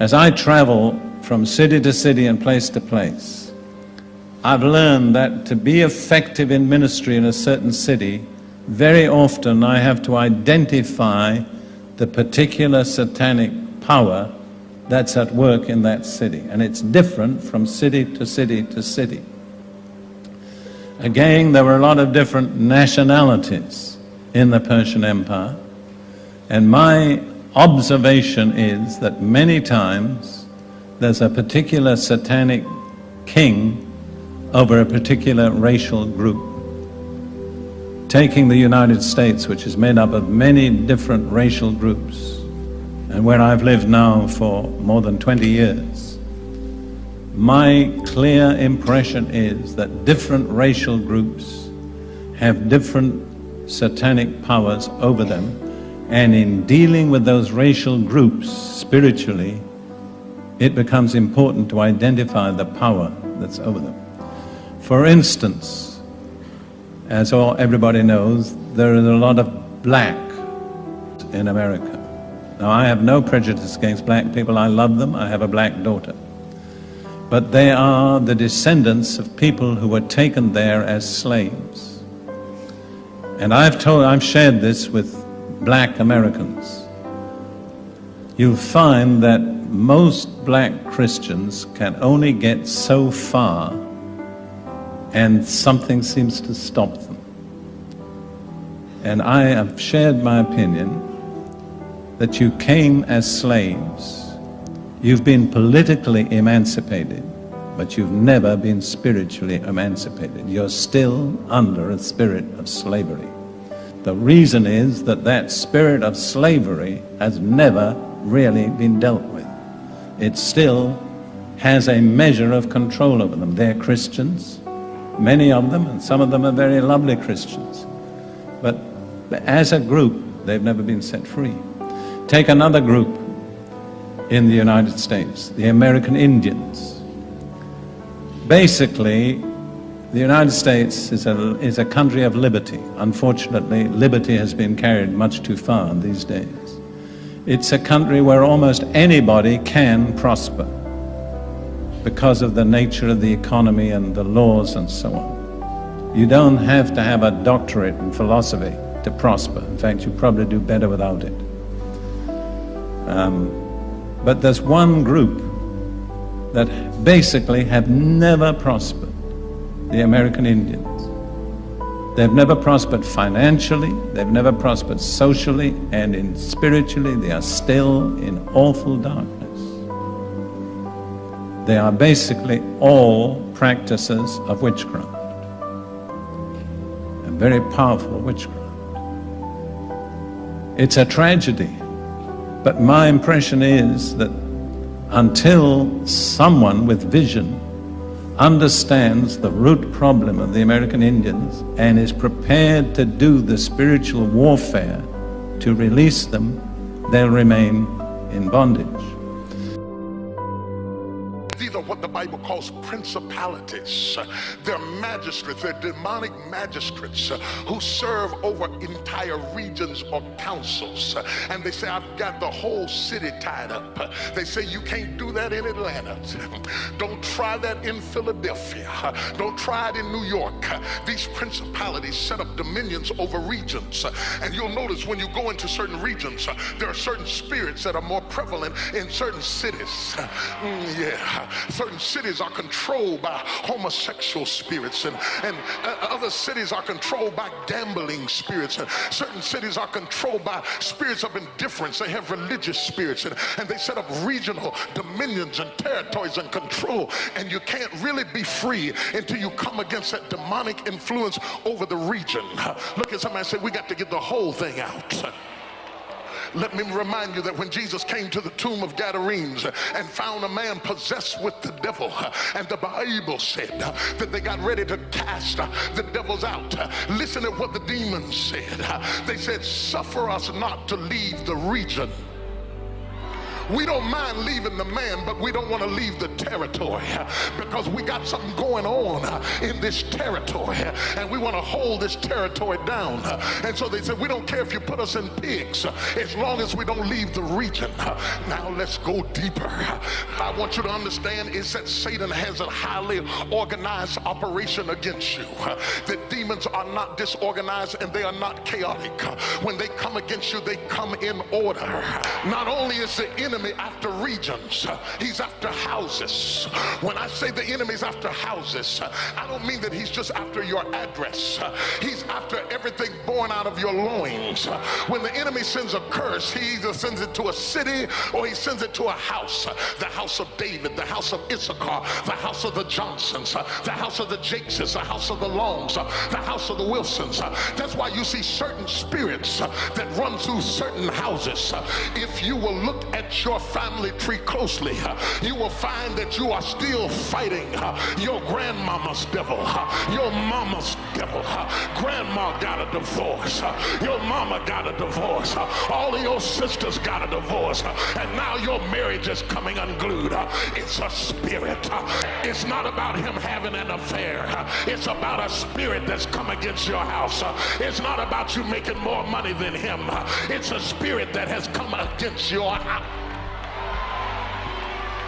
As I travel from city to city and place to place, I've learned that to be effective in ministry in a certain city, very often I have to identify the particular satanic power that's at work in that city. And it's different from city to city to city. Again, there were a lot of different nationalities in the Persian Empire. And my observation is that many times there's a particular satanic king over a particular racial group. Taking the United States, which is made up of many different racial groups, and where I've lived now for more than 20 years, my clear impression is that different racial groups have different satanic powers over them, and in dealing with those racial groups spiritually, it becomes important to identify the power that's over them. For instance, as everybody knows, there is a lot of black in America. Now, I have no prejudice against black people. I love them. I have a black daughter. But they are the descendants of people who were taken there as slaves. And I've shared this with black Americans. You'll find that most black Christians can only get so far, and something seems to stop them. And I have shared my opinion that you came as slaves. You've been politically emancipated, but you've never been spiritually emancipated. You're still under a spirit of slavery. The reason is that that spirit of slavery has never really been dealt with. It still has a measure of control over them. They're Christians, many of them, and some of them are very lovely Christians. But as a group, they've never been set free. Take another group in the United States, the American Indians. Basically, the United States is a country of liberty. Unfortunately, liberty has been carried much too far these days. It's a country where almost anybody can prosper because of the nature of the economy and the laws and so on. You don't have to have a doctorate in philosophy to prosper. In fact, you probably do better without it. But there's one group that basically have never prospered, the American Indians. They've never prospered financially, they've never prospered socially, and spiritually they are still in awful darkness. They are basically all practices of witchcraft, and very powerful witchcraft. It's a tragedy, but my impression is that until someone with vision understands the root problem of the American Indians and is prepared to do the spiritual warfare to release them, they'll remain in bondage. These are what the Bible calls principalities. They're magistrates, they're demonic magistrates who serve over entire regions or councils. And they say, I've got the whole city tied up. They say, you can't do that in Atlanta. Don't try that in Philadelphia. Don't try it in New York. These principalities set up dominions over regions. And you'll notice when you go into certain regions, there are certain spirits that are more prevalent in certain cities. Certain cities are controlled by homosexual spirits, and other cities are controlled by gambling spirits, and certain cities are controlled by spirits of indifference. They have religious spirits, and they set up regional dominions and territories and control, and you can't really be free until you come against that demonic influence over the region. Look at somebody and say, we got to get the whole thing out. Let me remind you that when Jesus came to the tomb of Gadarenes and found a man possessed with the devil, and the Bible said that they got ready to cast the devils out. Listen to what the demons said. They said, suffer us not to leave the region. We don't mind leaving the man, but we don't want to leave the territory because we got something going on in this territory and we want to hold this territory down. And so they said, we don't care if you put us in pigs as long as we don't leave the region. Now let's go deeper. I want you to understand is that Satan has a highly organized operation against you. The demons are not disorganized and they are not chaotic. When they come against you, they come in order. Not only is the enemy after regions, he's after houses. When I say the enemy's after houses, I don't mean that he's just after your address. He's after everything born out of your loins. When the enemy sends a curse, he either sends it to a city or he sends it to a house. The house of David, the house of Issachar, the house of the Johnsons, the house of the Jakeses, the house of the Longs, the house of the Wilsons. That's why you see certain spirits that run through certain houses. If you will look at your family tree closely, you will find that you are still fighting your grandmama's devil, your mama's devil. Grandma got a divorce, your mama got a divorce, all of your sisters got a divorce, and now your marriage is coming unglued. It's a spirit. It's not about him having an affair. It's about a spirit that's come against your house. It's not about you making more money than him. It's a spirit that has come against your house.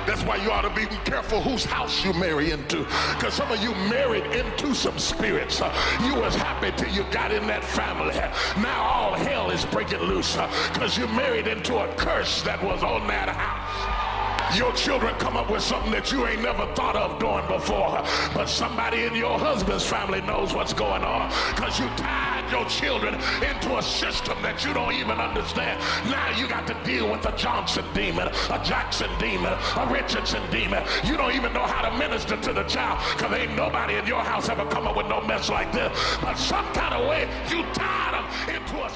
That's why you ought to be careful whose house you marry into, because some of you married into some spirits. You was happy till you got in that family. Now all hell is breaking loose because you married into a curse that was on that house. Your children come up with something that you ain't never thought of doing before, but somebody in your husband's family knows what's going on because you tied your children into a system that you don't even understand. Now you got to deal with a Johnson demon, a Jackson demon, a Richardson demon. You don't even know how to minister to the child because ain't nobody in your house ever come up with no mess like this. But some kind of way you tied them into a